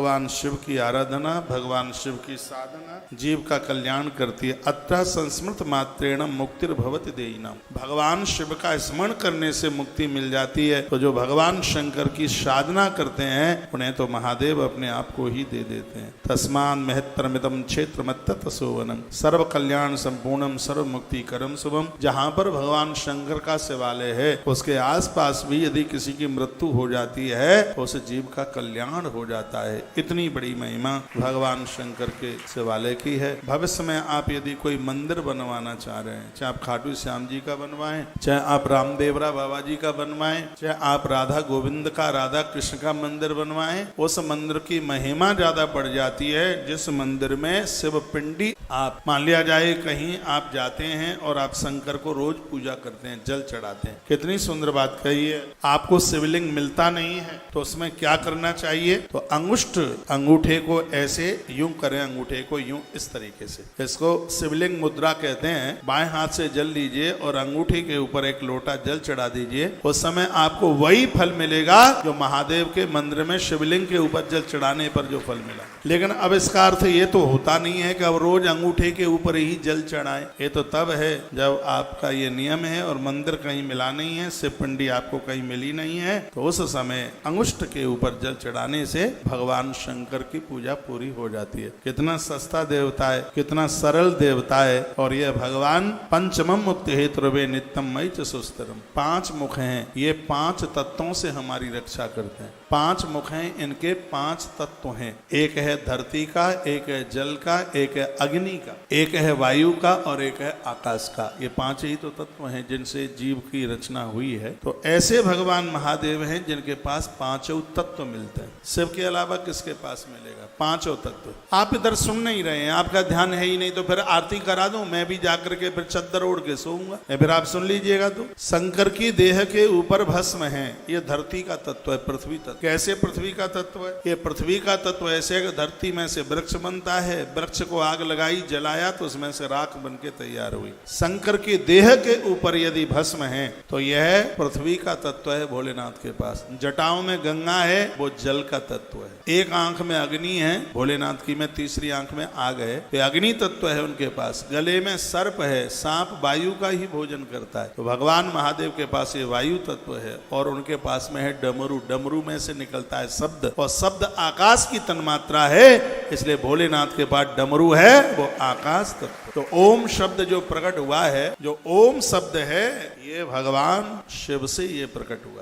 भगवान शिव की आराधना, भगवान शिव की साधना जीव का कल्याण करती है। अतः संस्मृत मात्रेण मुक्तिर्भवति देयिनाम। भगवान शिव का स्मरण करने से मुक्ति मिल जाती है। तो जो भगवान शंकर की साधना करते हैं उन्हें तो महादेव अपने आप को ही दे देते हैं। तस्मान महत्तरमिदं क्षेत्रमत्ततसोवनम सर्व कल्याण संपूर्णम सर्व मुक्ति करम शुभम। जहाँ पर भगवान शंकर का शिवालय है उसके आसपास भी यदि किसी की मृत्यु हो जाती है तो उस जीव का कल्याण हो जाता है। इतनी बड़ी महिमा भगवान शंकर के शिवालय की है। भविष्य में आप यदि कोई मंदिर बनवाना चाह रहे हैं, चाहे आप खाटू श्याम जी का बनवाएं, चाहे आप रामदेवरा बाबा जी का बनवाएं, चाहे आप राधा गोविंद का, राधा कृष्ण का मंदिर बनवाएं, उस मंदिर की महिमा ज्यादा बढ़ जाती है जिस मंदिर में शिव पिंडी, आप मान लिया जाए कहीं आप जाते हैं और आप शंकर को रोज पूजा करते हैं, जल चढ़ाते हैं, कितनी सुंदर बात कही है। आपको शिवलिंग मिलता नहीं है तो उसमें क्या करना चाहिए? तो अंगूठे को ऐसे यूं करें, अंगूठे को यूं इस तरीके से, इसको शिवलिंग मुद्रा कहते हैं। बाएं हाथ से जल लीजिए और अंगूठे के ऊपर एक लोटा जल चढ़ा दीजिए। उस समय आपको वही फल मिलेगा जो महादेव के मंदिर में शिवलिंग के ऊपर जल चढ़ाने पर जो फल मिला। लेकिन अब इसका अर्थ ये तो होता नहीं है कि अब रोज अंगूठे के ऊपर ही जल चढ़ाएं। ये तो तब है जब आपका ये नियम है और मंदिर कहीं मिला नहीं है, शिव पिंडी आपको कहीं मिली नहीं है, तो उस समय अंगुष्ठ के ऊपर जल चढ़ाने से भगवान शंकर की पूजा पूरी हो जाती है। कितना सस्ता देवता है, कितना सरल देवता है। और यह भगवान पंचमम मुक्ति हेतुर्वे नित्यम मयि च सुस्थिरम, 5 मुख हैं, ये 5 तत्वों से हमारी रक्षा करते हैं। 5 मुख हैं, इनके 5 तत्व हैं। एक है धरती का, एक है जल का, एक है अग्नि का, एक है वायु का और एक है आकाश का। ये 5 ही तो तत्व हैं जिनसे जीव की रचना हुई है। तो ऐसे भगवान महादेव हैं जिनके पास 5 तत्व मिलते हैं। शिव के अलावा किसके पास मिलेगा 5 तत्व? आप इधर सुन नहीं रहे हैं, आपका ध्यान है ही नहीं, तो फिर आरती करा दूं मैं भी जाकर के, फिर चद्दर ओढ़ के सोऊंगा, फिर आप सुन लीजिएगा। तो शंकर की देह के ऊपर भस्म है, ये धरती का तत्व है, पृथ्वी तत्व। कैसे पृथ्वी का तत्व है? ये पृथ्वी का तत्व ऐसे कि धरती में से वृक्ष बनता है, वृक्ष को आग लगाई, जलाया तो उसमें से राख बन के तैयार हुई। शंकर की देह के ऊपर यदि भस्म है तो यह पृथ्वी का तत्व है भोलेनाथ के पास। जटाओं में गंगा है, वो जल का तत्व है। एक आंख में अग्नि है भोलेनाथ की, में तीसरी आंख में आग है, तो अग्नि तत्व है उनके पास। गले में सर्प है, सांप वायु का ही भोजन करता है, तो भगवान महादेव के पास ये वायु तत्व है। और उनके पास में है डमरू, डमरू में से निकलता है शब्द, और शब्द आकाश की तन्मात्रा है, इसलिए भोलेनाथ के पास डमरू है, वो आकाश तत्व। तो ओम शब्द जो प्रकट हुआ है, जो ओम शब्द है, ये भगवान शिव से ये प्रकट हुआ है।